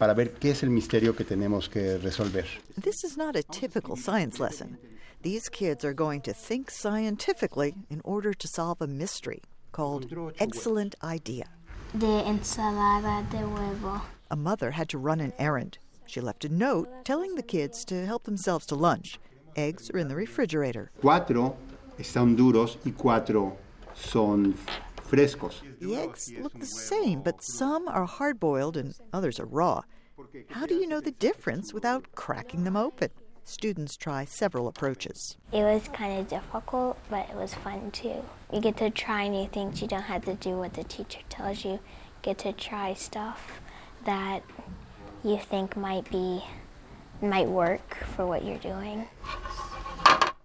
para ver qué es el misterio que tenemos que resolver. This is not a typical science lesson. These kids are going to think scientifically in order to solve a mystery called Excellent Idea. De ensalada de huevo. A mother had to run an errand. She left a note telling the kids to help themselves to lunch. Eggs are in the refrigerator. 4 están duros y 4 son frescos. The eggs look the same, but some are hard-boiled and others are raw. How do you know the difference without cracking them open? Students try several approaches. It was kind of difficult, but it was fun too. You get to try new things. You don't have to do what the teacher tells you. You get to try stuff that you think might work for what you're doing.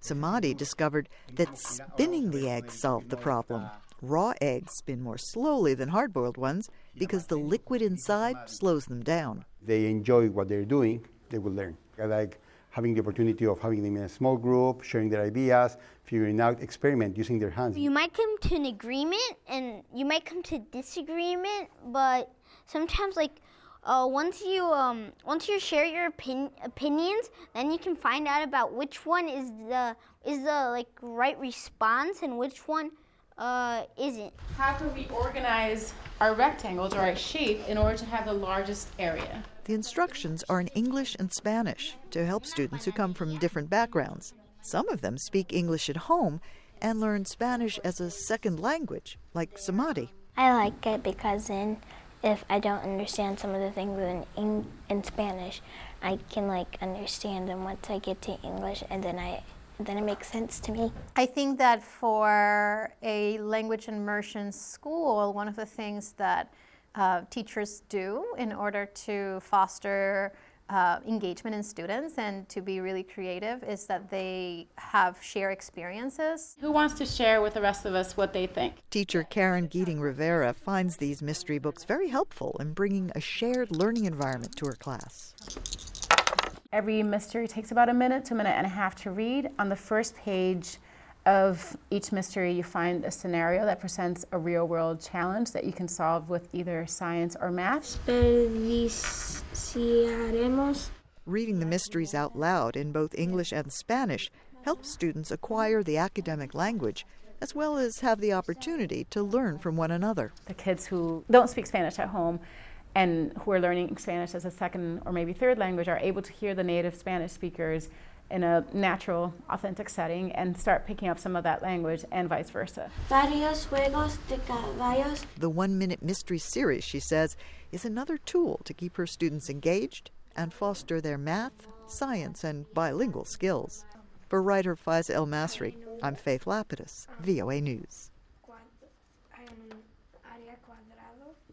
Samadhi discovered that spinning the eggs solved the problem. Raw eggs spin more slowly than hard-boiled ones because the liquid inside slows them down. They enjoy what they're doing, they will learn. I like having the opportunity of having them in a small group, sharing their ideas, figuring out, experiment, using their hands. You might come to an agreement and you might come to disagreement, but sometimes once you share your opinions, then you can find out about which one is the right response and which one isn't. How can we organize our rectangles or our shape in order to have the largest area? The instructions are in English and Spanish to help students who come from different backgrounds. Some of them speak English at home and learn Spanish as a second language, like Samadhi. I like it because then if I don't understand some of the things in Spanish, I can understand them once I get to English, and then it makes sense to me. I think that for a language immersion school, one of the things that teachers do in order to foster engagement in students and to be really creative is that they have shared experiences. Who wants to share with the rest of us what they think? Teacher Karen Geating Rivera finds these mystery books very helpful in bringing a shared learning environment to her class. Every mystery takes about a minute to a minute and a half to read. On the first page of each mystery, you find a scenario that presents a real-world challenge that you can solve with either science or math. Reading the mysteries out loud in both English and Spanish helps students acquire the academic language, as well as have the opportunity to learn from one another. The kids who don't speak Spanish at home and who are learning Spanish as a second or maybe third language are able to hear the native Spanish speakers in a natural, authentic setting and start picking up some of that language, and vice versa. The 1 Minute Mystery Series, she says, is another tool to keep her students engaged and foster their math, science, and bilingual skills. For writer Faiza Elmasry, I'm Faith Lapidus, VOA News.